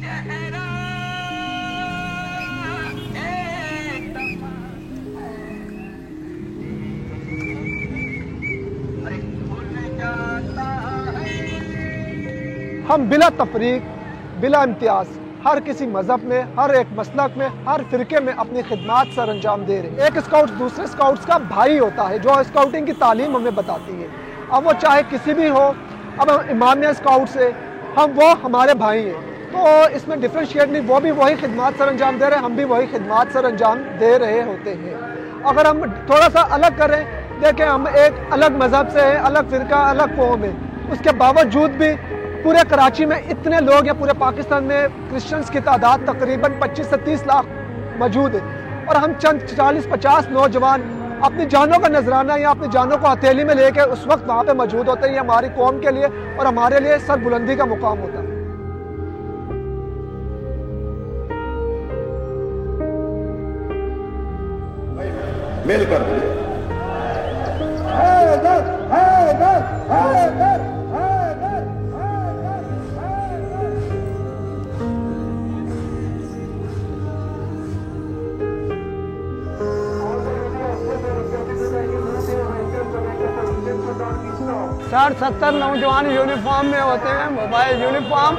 हम बिला तफरीक, बिला इम्तियाज, हर किसी मजहब में, हर एक मसलक में, हर फिरके में अपनी खिदमत सर अंजाम दे रहे हैं। एक स्काउट दूसरे स्काउट्स का भाई होता है, जो स्काउटिंग की तालीम हमें बताती है। अब वो चाहे किसी भी हो, अब इमामिया स्काउट से वो हमारे भाई हैं, तो इसमें डिफ्रेंशिएट नहीं, वो भी वही खिदमत सर अंजाम दे रहे हैं, हम भी वही खिदमत सर अंजाम दे रहे होते हैं। अगर हम थोड़ा सा अलग करें, देखें हम एक अलग मजहब से हैं, अलग फिरका, अलग कौम है, उसके बावजूद भी पूरे कराची में इतने लोग या पूरे पाकिस्तान में क्रिश्चियंस की तादाद तकरीबन 25 से 30 लाख मौजूद है, और हम चंद 40-50 नौजवान अपनी जानों का नजराना या अपनी जानों को हथेली में लेकर उस वक्त वहाँ पे मौजूद होते हैं। ये हमारी कौम के लिए और हमारे लिए सर बुलंदी का मुकाम होता है। मिलकर साठ 70 नौजवान यूनिफॉर्म में होते हैं, मोबाइल यूनिफॉर्म।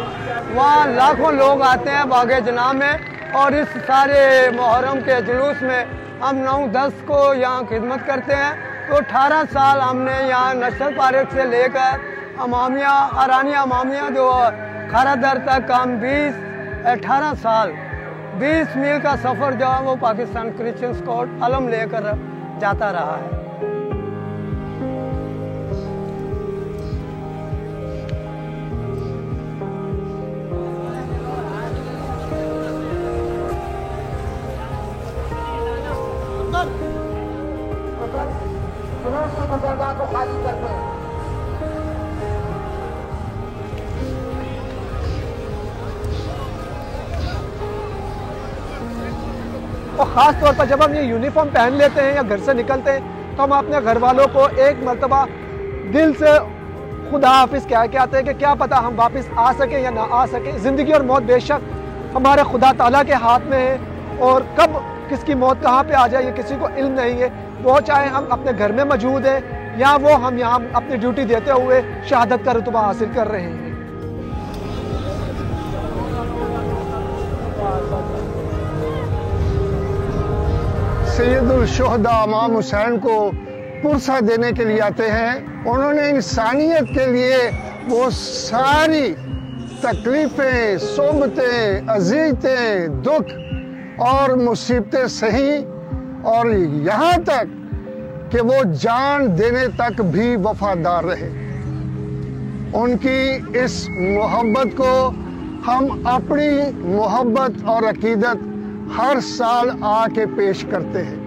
वहाँ लाखों लोग आते हैं बागे जना में, और इस सारे मुहर्रम के जुलूस में हम 9-10 को यहाँ खिदमत करते हैं। तो 18 साल हमने यहाँ नेशनल पार्क से लेकर अमामिया, अरानिया अमामिया जो खारादर तक हम 18 साल 20 मील का सफ़र जो है वो पाकिस्तान क्रिश्चियन स्काउट अलम लेकर जाता रहा है। को खाली करते हैं। और ख़ास तौर पर जब हम ये यूनिफॉर्म पहन लेते हैं या घर से निकलते हैं, तो हम अपने घर वालों को एक मर्तबा दिल से खुदा हाफिज़ कह के आते हैं कि क्या पता हम वापस आ सके या ना आ सके। ज़िंदगी और मौत बेशक हमारे खुदा ताला के हाथ में है, और कब किसकी मौत कहाँ पे आ जाए ये किसी को इल्म नहीं है। वो चाहे हम अपने घर में मौजूद हैं या वो हम यहाँ अपनी ड्यूटी देते हुए शहादत का रुतबा हासिल कर रहे हैं। सैयदुल शुहदा इमाम हुसैन को पुरसा देने के लिए आते हैं। उन्होंने इंसानियत के लिए वो सारी तकलीफ़ें, सोबतें, अज़ियतें, दुख और मुसीबतें सही, और यहाँ तक कि वो जान देने तक भी वफादार रहे। उनकी इस मोहब्बत को हम अपनी मोहब्बत और अकीदत हर साल आके पेश करते हैं।